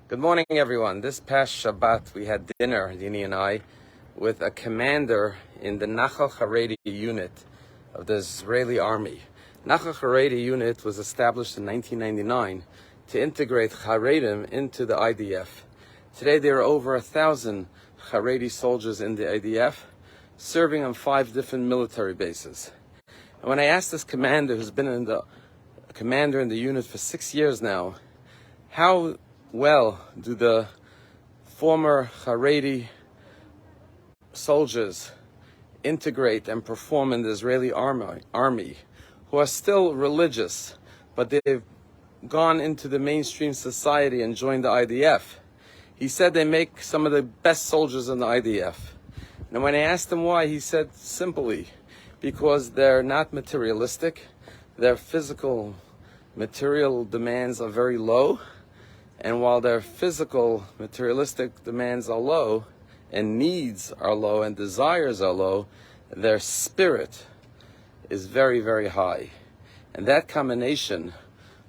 Good morning, everyone. This past Shabbat, we had dinner, Dini and I, with a commander in the Netzach Yehuda unit of the Israeli army. Netzach Yehuda unit was established in 1999 to integrate Haredim into the IDF. Today, there are over 1,000 Haredi soldiers in the IDF, serving on 5 different military bases. And when I asked this commander, who's been commander in the unit for 6 years now, how well do the former Haredi soldiers integrate and perform in the Israeli army, who are still religious, but they've gone into the mainstream society and joined the IDF? He said they make some of the best soldiers in the IDF. And when I asked him why, he said simply, because they're not materialistic, their physical material demands are very low, and while their physical materialistic demands are low, and needs are low, and desires are low, their spirit is very, very high. And that combination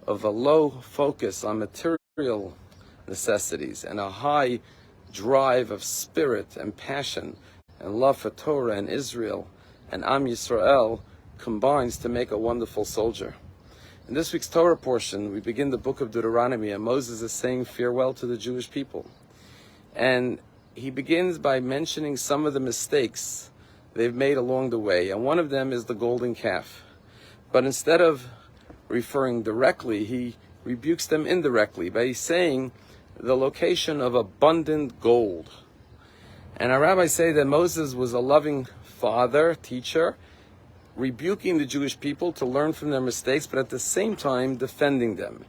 of a low focus on material necessities and a high drive of spirit and passion and love for Torah and Israel and Am Yisrael combines to make a wonderful soldier. In this week's Torah portion, we begin the book of Deuteronomy, and Moses is saying farewell to the Jewish people. And he begins by mentioning some of the mistakes they've made along the way, and one of them is the golden calf. But instead of referring directly, he rebukes them indirectly by saying the location of abundant gold. And our rabbis say that Moses was a loving father, teacher, rebuking the Jewish people to learn from their mistakes, but at the same time defending them.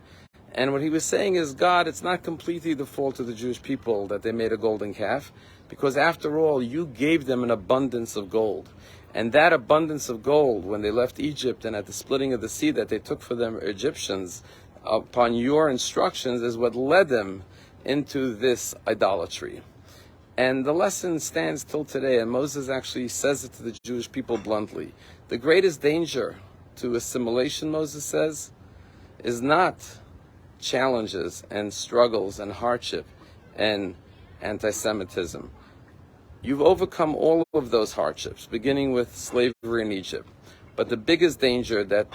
And what he was saying is, God, it's not completely the fault of the Jewish people that they made a golden calf, because after all, you gave them an abundance of gold. And that abundance of gold, when they left Egypt and at the splitting of the sea that they took for them Egyptians, upon your instructions, is what led them into this idolatry. And the lesson stands till today, and Moses actually says it to the Jewish people bluntly. The greatest danger to assimilation, Moses says, is not challenges and struggles and hardship and anti-Semitism. You've overcome all of those hardships, beginning with slavery in Egypt. But the biggest danger that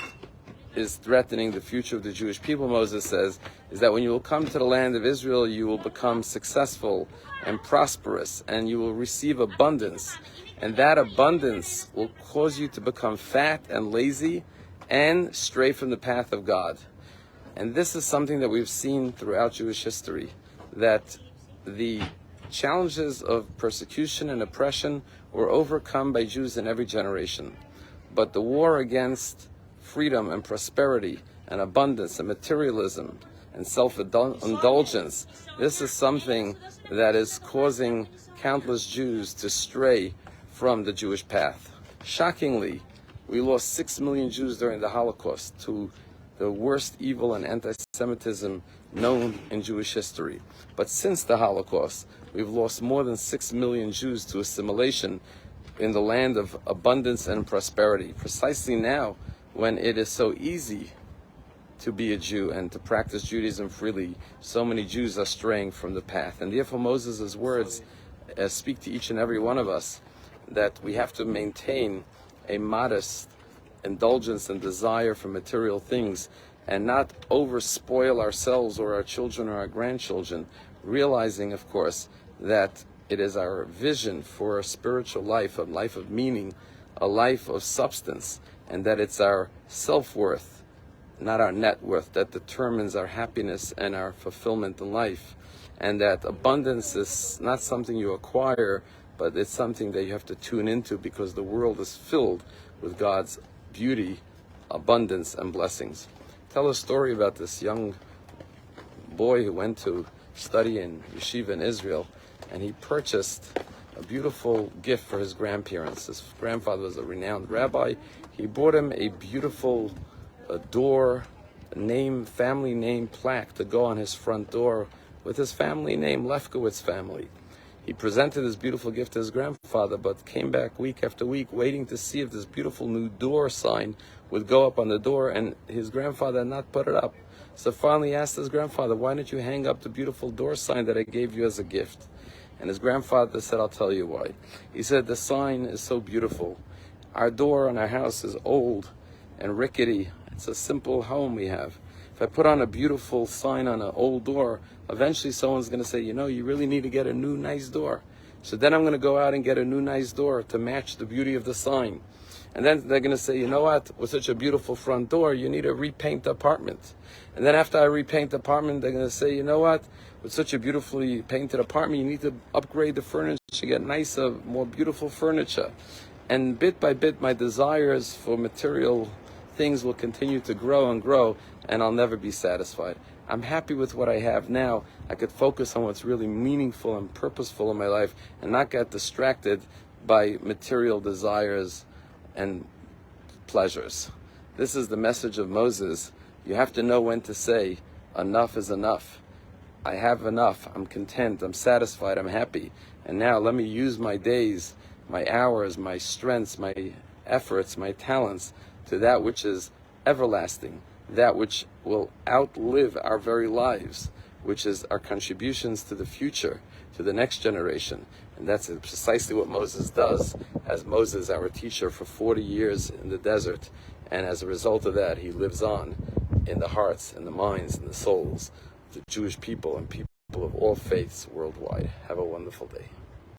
is threatening the future of the Jewish people, Moses says, is that when you will come to the land of Israel, you will become successful and prosperous, and you will receive abundance. And that abundance will cause you to become fat and lazy and stray from the path of God. And this is something that we've seen throughout Jewish history, that the challenges of persecution and oppression were overcome by Jews in every generation. But the war against freedom and prosperity and abundance and materialism and self-indulgence, this is something that is causing countless Jews to stray from the Jewish path. Shockingly, we lost 6 million Jews during the Holocaust to the worst evil and anti-Semitism known in Jewish history. But since the Holocaust, we've lost more than 6 million Jews to assimilation in the land of abundance and prosperity. Precisely now, when it is so easy to be a Jew and to practice Judaism freely, so many Jews are straying from the path. And therefore Moses' words speak to each and every one of us that we have to maintain a modest indulgence and desire for material things and not overspoil ourselves or our children or our grandchildren, realizing, of course, that it is our vision for a spiritual life, a life of meaning, a life of substance, and that it's our self-worth, not our net worth, that determines our happiness and our fulfillment in life. And that abundance is not something you acquire, but it's something that you have to tune into, because the world is filled with God's beauty, abundance, and blessings. Tell a story about this young boy who went to study in yeshiva in Israel, and he purchased a beautiful gift for his grandparents. His grandfather was a renowned rabbi. He bought him a beautiful family name plaque to go on his front door with his family name, Lefkowitz family. He presented this beautiful gift to his grandfather, but came back week after week waiting to see if this beautiful new door sign would go up on the door, and his grandfather had not put it up. So finally he asked his grandfather, why didn't you hang up the beautiful door sign that I gave you as a gift? And his grandfather said, I'll tell you why. He said, the sign is so beautiful. Our door on our house is old and rickety. It's a simple home we have. If I put on a beautiful sign on an old door, eventually someone's going to say, you really need to get a new nice door. So then I'm going to go out and get a new nice door to match the beauty of the sign. And then they're going to say, you know what, with such a beautiful front door, you need to repaint the apartment. And then after I repaint the apartment, they're going to say, you know what, with such a beautifully painted apartment, you need to upgrade the furniture, get nicer, more beautiful furniture. And bit by bit, my desires for material things will continue to grow, and I'll never be satisfied. I'm happy with what I have now. I could focus on what's really meaningful and purposeful in my life and not get distracted by material desires and pleasures. This is the message of Moses. You have to know when to say, enough is enough. I have enough. I'm content. I'm satisfied. I'm happy. And now let me use my days, my hours, my strengths, my efforts, my talents to that which is everlasting, that which will outlive our very lives, which is our contributions to the future, to the next generation. And that's precisely what Moses does, as Moses, our teacher, for 40 years in the desert. And as a result of that, he lives on in the hearts and the minds and the souls of the Jewish people and people of all faiths worldwide. Have a wonderful day.